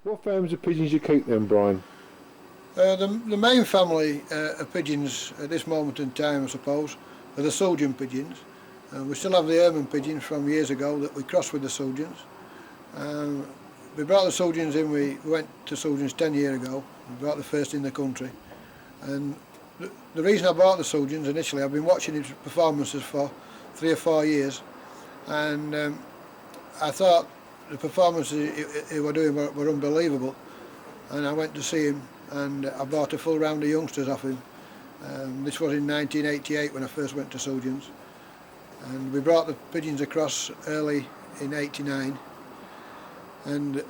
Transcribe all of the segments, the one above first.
What families of pigeons you keep then, Brian? The main family of pigeons at this moment in time, I suppose, are the Sultan pigeons. We still have the ermine pigeons from years ago that we crossed with the Sultans. We brought the Sultans in, we went to Sultans 10 years ago, we brought the first in the country. And the reason I bought the Sultans initially, I've been watching his performances for 3 or 4 years, and I thought the performances he was doing were unbelievable, and I went to see him and I bought a full round of youngsters off him. This was in 1988 when I first went to Sultans, and we brought the pigeons across early in 89, and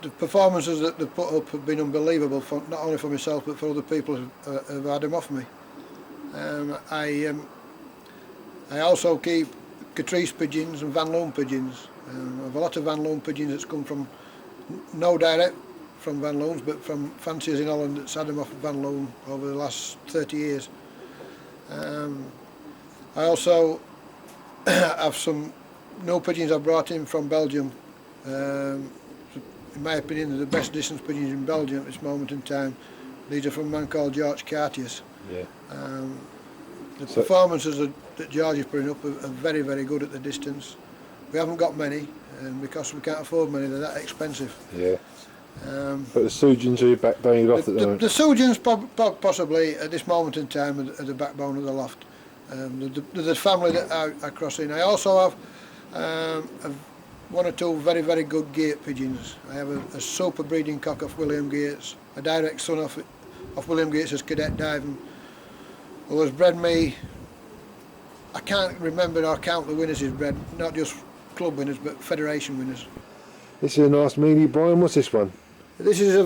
the performances that they've put up have been unbelievable, for, not only for myself but for other people who've had them off me. I also keep Catrice pigeons and Van Loon pigeons. I have a lot of Van Loon pigeons that's come from, no direct from Van Loons, but from fanciers in Holland that's had them off Van Loon over the last 30 years. I also have some new pigeons I've brought in from Belgium. In my opinion, they're the best distance pigeons in Belgium at this moment in time. These are from a man called George Cartier's. Yeah. The performances that George is putting up are very, very good at the distance. We haven't got many, because we can't afford many, they're that expensive. Yeah. But the Sultans are your backbone of the loft at the moment? The Sultans possibly at this moment in time are the backbone of the loft. The family that I cross in. I also have 1 or 2 very, very good gate pigeons. I have a super breeding cock off William Gates, a direct son off William Gates' cadet diving, who has bred me. I can't remember or count the winners he's bred, not just club winners but federation winners. This is a nice mealy, Brian. What's this one? This is a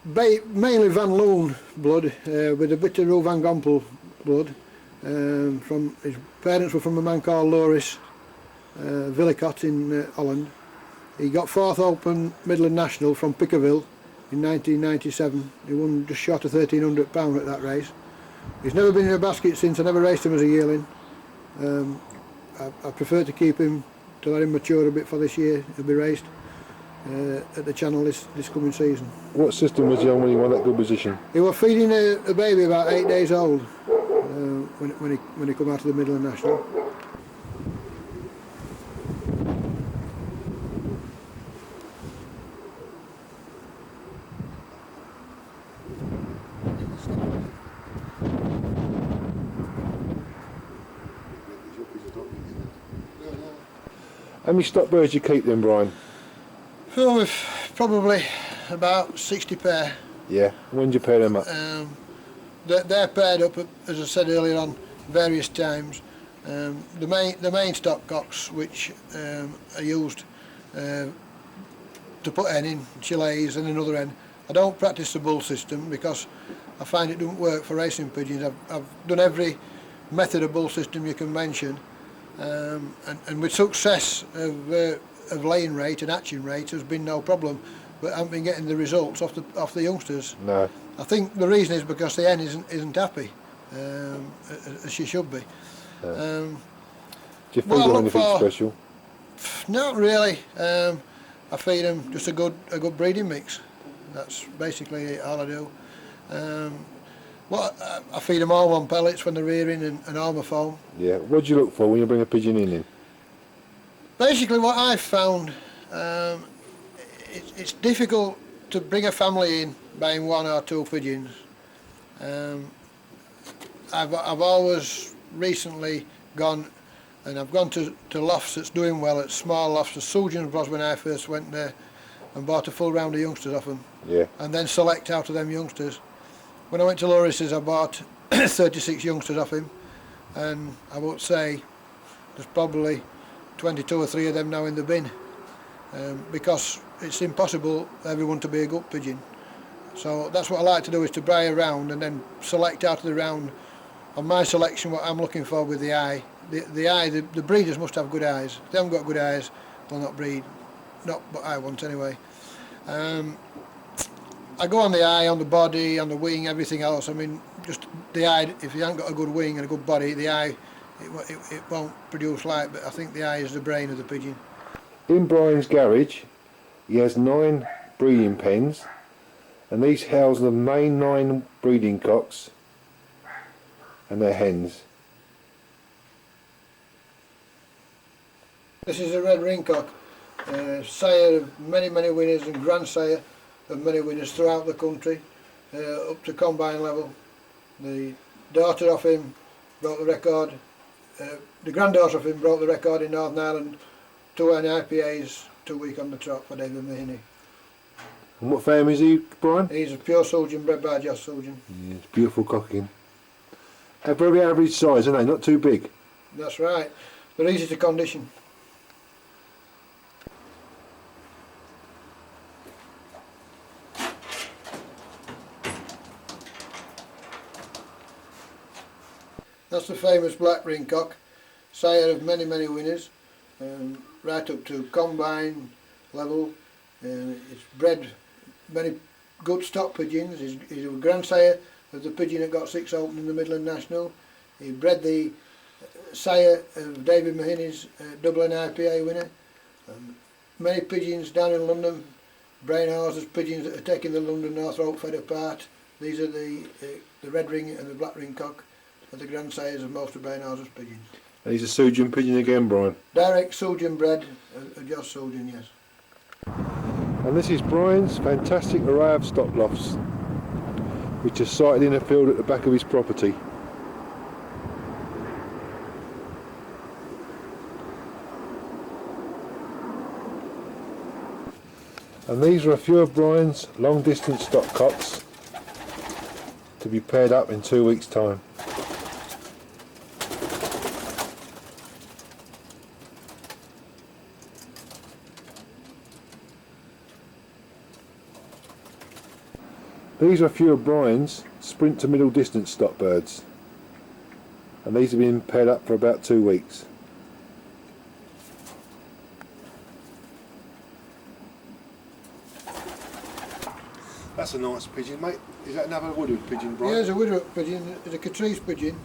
mainly Van Loon blood, with a bit of Roux Van Gompel blood. From his parents were from a man called Loris Villicott in Holland. He got 4th Open Midland National from Pickerville in 1997. He won just short of £1,300 at that race. He's never been in a basket since. I never raced him as a yearling. I prefer to keep him to let him mature a bit for this year. He'll be raced at the channel this coming season. What system was he on when he won that good position? He was feeding a baby about 8 days old when he come out of the Midland National. How many stock birds do you keep then, Brian? Oh, we've probably about 60 pair. Yeah. When do you pair them up? They're paired up, as I said earlier on, various times. The main stock cocks, which are used to put hen in, Chile's and another hen. I don't practice the bull system because I find it doesn't work for racing pigeons. I've done every method of bull system you can mention, and with success of laying rate and hatching rate has been no problem, but I haven't been getting the results off the youngsters. No. I think the reason is because the hen isn't happy, as she should be. Do you feed them anything special? Not really. I feed them just a good breeding mix. That's basically all I do. I feed them all on pellets when they're rearing and armour foam. Yeah. What do you look for when you bring a pigeon in? Basically, what I've found, it's difficult to bring a family in buying 1 or 2 pigeons. I've always recently gone, and I've gone to lofts that's doing well, at small lofts. The Sultans was when I first went there, and bought a full round of youngsters off them. Yeah. And then select out of them youngsters. When I went to Loris's, I bought 36 youngsters off him, and I would say there's probably 22 or 3 of them now in the bin, because it's impossible everyone to be a gut pigeon. So that's what I like to do, is to buy a round and then select out of the round on my selection what I'm looking for with the eye. The breeders must have good eyes. If they haven't got good eyes, they'll not breed. Not what I want anyway. I go on the eye, on the body, on the wing, everything else. I mean, just the eye, if you haven't got a good wing and a good body, the eye, it won't produce light, but I think the eye is the brain of the pigeon. In Brian's garage, he has 9 breeding pens, and these house the main 9 breeding cocks and their hens. This is a red ringcock, sire of many winners and grandsire of many winners throughout the country, up to combine level. The daughter of him broke the record, the granddaughter of him broke the record in Northern Ireland, 2 IPAs 2 week on the trot for David Mahoney. And what family is he, Brian? He's a pure Sultan bred by Joss Sultan. Yes, beautiful cocking. They're very average size, aren't they? Not too big. That's right. They're easy to condition. That's the famous black ringcock, sire of many winners, right up to combine level. It's bred many good stock pigeons. He's a grandsire of the pigeon that got 6 open in the Midland National. He bred the sire of David Mahoney's Dublin IPA winner. Many pigeons down in London, brain houses, pigeons that are taking the London North Rope fed apart. These are the red ring and the black ringcock. The grandsires of most of Brainhouse's pigeons. And he's a Sultan pigeon again, Brian. Direct Sultan bred, a Joss Sultan, yes. And this is Brian's fantastic array of stock lofts, which are sited in a field at the back of his property. And these are a few of Brian's long distance stock cocks to be paired up in 2 weeks' time. These are a few of Brian's sprint to middle distance stock birds, and these have been paired up for about 2 weeks. That's a nice pigeon, mate. Is that another woodward pigeon, Brian? Yeah, it's a woodward pigeon. It's a Catrice pigeon.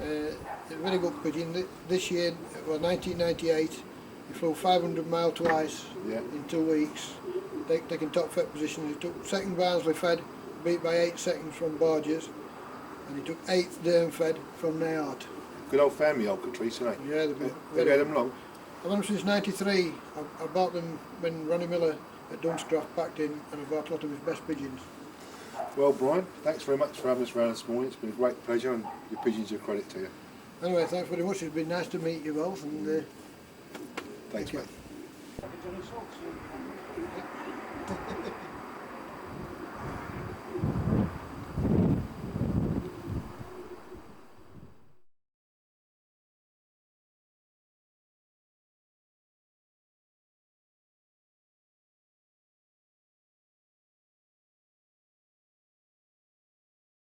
It's a very good pigeon. This year, well, 1998, he flew 500 miles twice in 2 weeks, taking top fit positions. He took 2nd Barnsley fed, beat by 8 seconds from Borges, and he took 8th Durham fed from Nayart. Good old family, old Catrice, aren't they? Yeah, they've had them long. I've had them since '93. I bought them when Ronnie Miller at Dunscroft packed in, and I bought a lot of his best pigeons. Well, Brian, thanks very much for having us round this morning. It's been a great pleasure, and your pigeons are a credit to you. Anyway, thanks very much. It's been nice to meet you both, and thanks, mate. you.